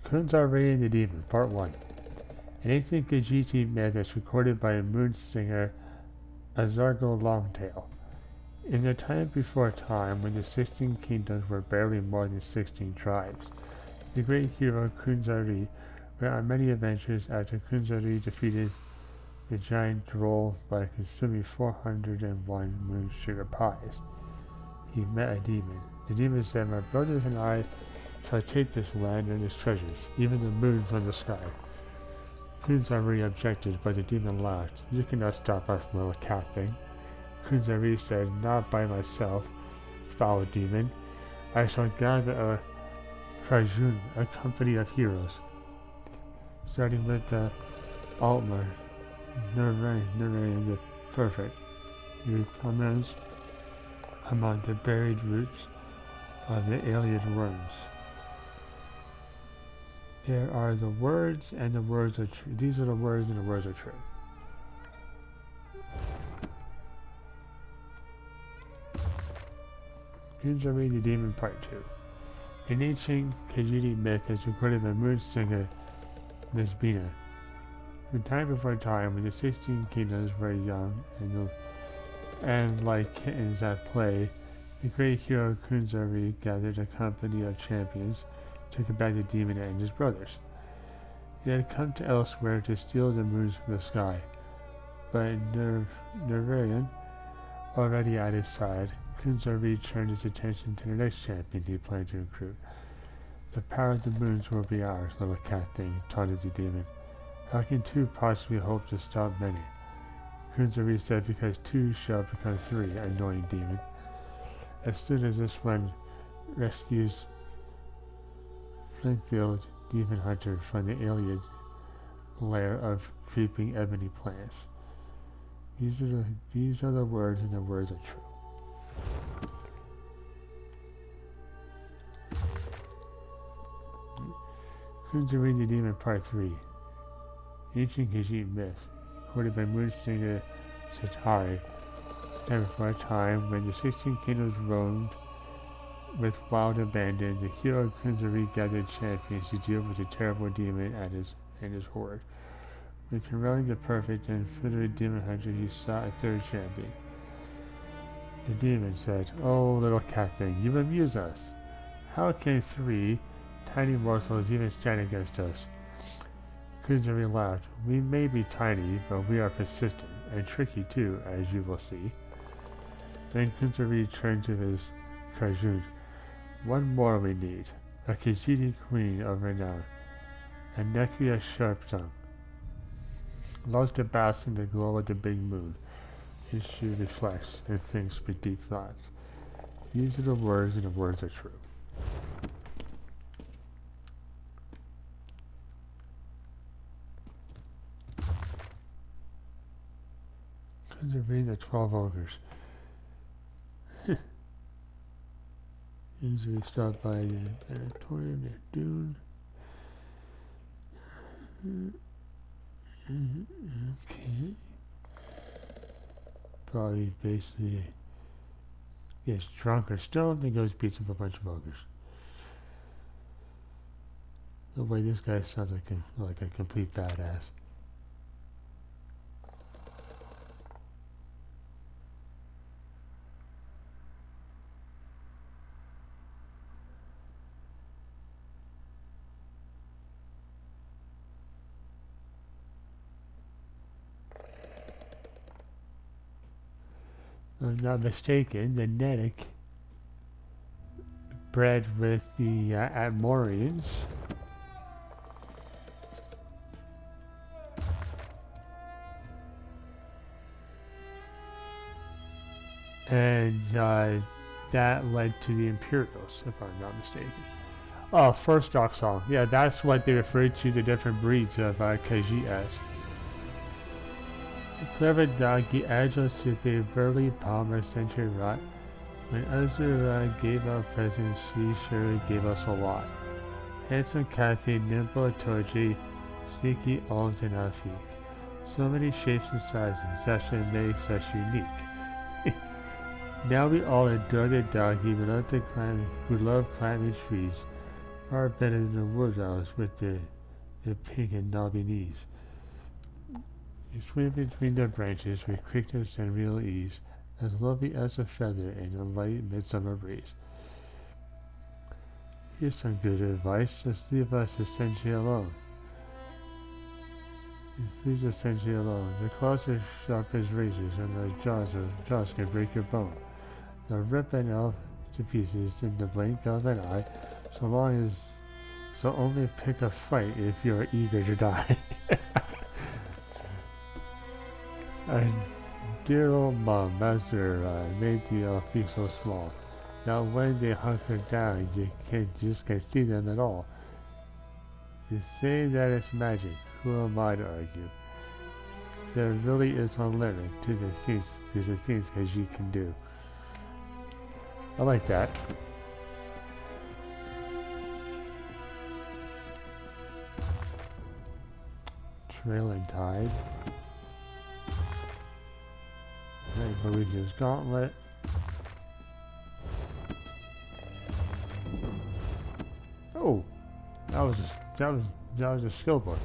Kunzari the Demon, Part 1. An ancient Khajiit myth that's recorded by a moon singer, Azargo Longtail. In the time before time, when the 16 kingdoms were barely more than 16 tribes, the great hero Kunzari went on many adventures after Kunzari defeated the giant troll by consuming 401 moon sugar pies. He met a demon. The demon said, "My brothers and I shall take this land and its treasures, even the moon from the sky." Kunzari objected, but the demon laughed. "You cannot stop us, little cat thing." Kunzari said, "Not by myself, foul demon. I shall gather a Khajiit, a company of heroes, starting with the Altmer, Narayan the Perfect, who commends among the buried roots of the alien worms. There are the words, and the words are true. These are the words, and the words are true." Kunzari the Demon Part 2. An ancient Khajiit myth is recorded by moon singer Nesbina. In time before time, when the 16 kingdoms were young and like kittens at play, the great hero Kunzari gathered a company of champions to combat the demon and his brothers. He had come to elsewhere to steal the moons from the sky, but Narayan, already at his side, Kunzari turned his attention to the next champion he planned to recruit. "The power of the moons will be ours, little cat thing," taunted the demon. "How can two possibly hope to stop many?" Kunzari said, "Because two shall become three, annoying demon. As soon as this one rescues Flintfield Demon Hunter from the alien lair of creeping ebony plants." These are the words, and the words are true. Kunzari the Demon Part 3. Ancient Khajiit myth, recorded by moon singer Satari. Time before a time when the 16 kingdoms roamed with wild abandon, the hero Kunzari gathered champions to deal with the terrible demon and his horde. With Narayan the Perfect and Flintfield Demon Hunter, he sought a third champion. The demon said, "Oh, little cat thing, you amuse us. How can three tiny morsels even stand against us?" Kunzari laughed. "We may be tiny, but we are persistent, and tricky too, as you will see." Then Kunzari turned to his Khajiit. "One more we need, a Khajiit queen of renown, a Nekia sharp-tongue. Loves to bask in the glow of the big moon. She reflects and thinks with deep thoughts." These are the words, and the words are true. Kunzari the 12 ogres. Usually stopped by the Territorium at Dune. Okay. Probably basically gets drunk or stoned and goes beats up a bunch of ogres. The way this guy sounds like a complete badass. If I'm not mistaken, the Nedic bred with the Atmorians. And that led to the Imperials, if I'm not mistaken. Oh, first Dark Song. Yeah, that's what they refer to the different breeds of Khajiit as. Clever doggy agile with a burly Palmer century rot. When Azura gave out presents, she surely gave us a lot. Handsome Kathy, nimble Toji, sneaky Olms and Afik. So many shapes and sizes, that's what makes us unique. Now we all adore the dog who love climbing trees, far better than the wood owls with their pink and knobby knees. You swim between the branches with quickness and real ease, as lovely as a feather in a light midsummer breeze. Here's some good advice, just leave us essentially alone. Leave us essentially alone. The claws are sharp as razors, and the jaws can break your bone. They'll rip an elf to pieces in the blink of an eye, so only pick a fight if you're eager to die. And dear old Mom, Master made the elf feel so small. Now when they hunker down, you just can't see them at all. You say that it's magic, who am I to argue? There really is a limit to the things Khajiit can do. I like that. Trailing Tide. Norwegian's Gauntlet. Oh, that was a skill book.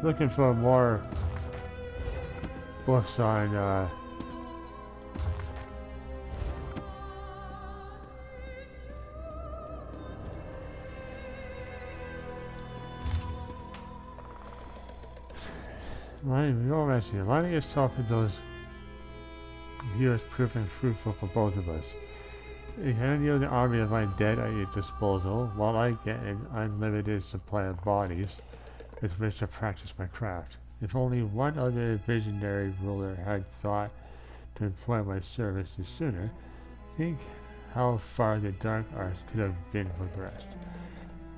Looking for more books on lining yourself with those years proving fruitful for both of us. You hand you the army of undead at your disposal, while I get an unlimited supply of bodies with which to practice my craft. If only one other visionary ruler had thought to employ my services sooner, think how far the dark arts could have been progressed.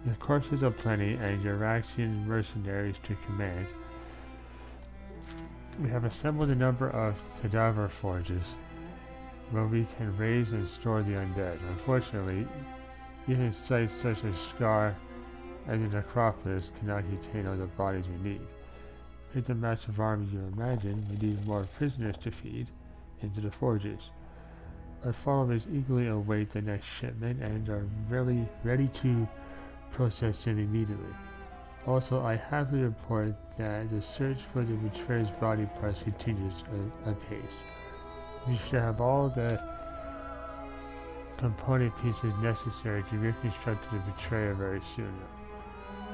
With corpses aplenty and Uraxian mercenaries to command, we have assembled a number of cadaver forges where we can raise and store the undead. Unfortunately, even sites such as Scar and the necropolis cannot contain all the bodies we need. With the massive army you imagine, we need more prisoners to feed into the forges. Our followers eagerly await the next shipment and are really ready to process it immediately. Also, I happily report that the search for the betrayer's body parts continues apace. We should have all the component pieces necessary to reconstruct the betrayer very soon.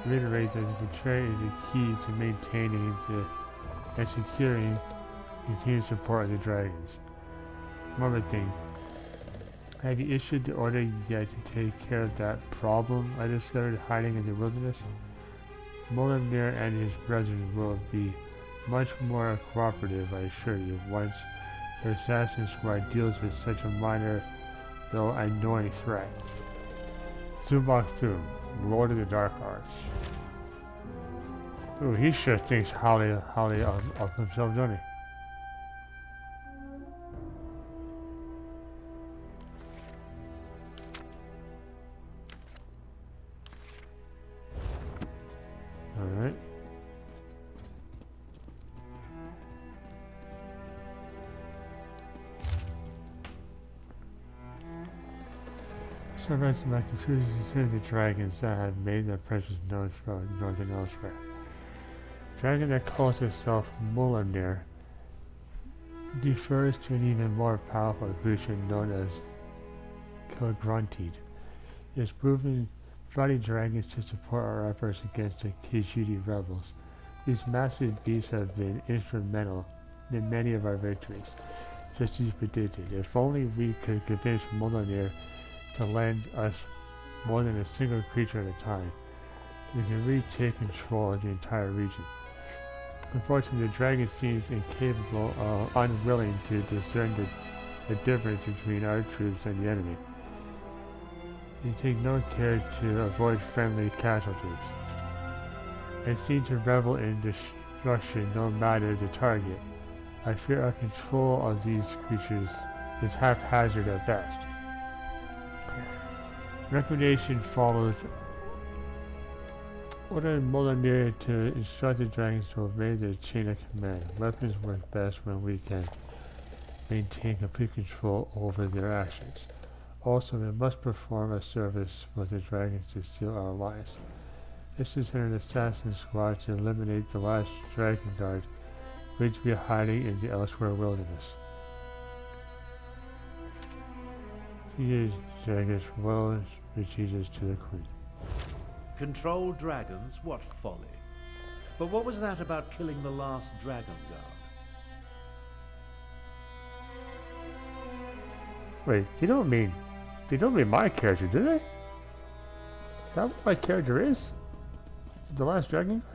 Reiterate that the betrayer is the key to maintaining and securing continued support of the dragons. One other thing. Have you issued the order yet to take care of that problem I discovered hiding in the wilderness? Molamir and his brethren will be much more cooperative, I assure you, once the assassin squad deals with such a minor, though annoying threat. Subak Thum, Lord of the Dark Arts. Ooh, he sure thinks highly of himself, doesn't he? Alright. Sunrise and back to the dragons that have made their presence known throughout north and elsewhere. Dragon that calls itself Molamir defers to an even more powerful creature known as Kilgruntid. It has proven fighting dragons to support our efforts against the Khajiit rebels. These massive beasts have been instrumental in many of our victories, just as you predicted. If only we could convince Molamir to lend us more than a single creature at a time, we can retake control of the entire region. Unfortunately, the dragon seems incapable or unwilling to discern the difference between our troops and the enemy. They take no care to avoid friendly casualties, and seem to revel in destruction no matter the target. I fear our control of these creatures is haphazard at best. Recommendation follows Order Molinear to instruct the dragons to obey the chain of command. Weapons work best when we can maintain complete control over their actions. Also, we must perform a service for the dragons to steal our lives. This is an assassin squad to eliminate the last dragon guard, which will be hiding in the Elsewhere wilderness. He dragons well retreats to the queen. Control dragons? What folly. But what was that about killing the last dragon guard? Wait, they don't mean my character, do they? Is that what my character is? The last dragon guard?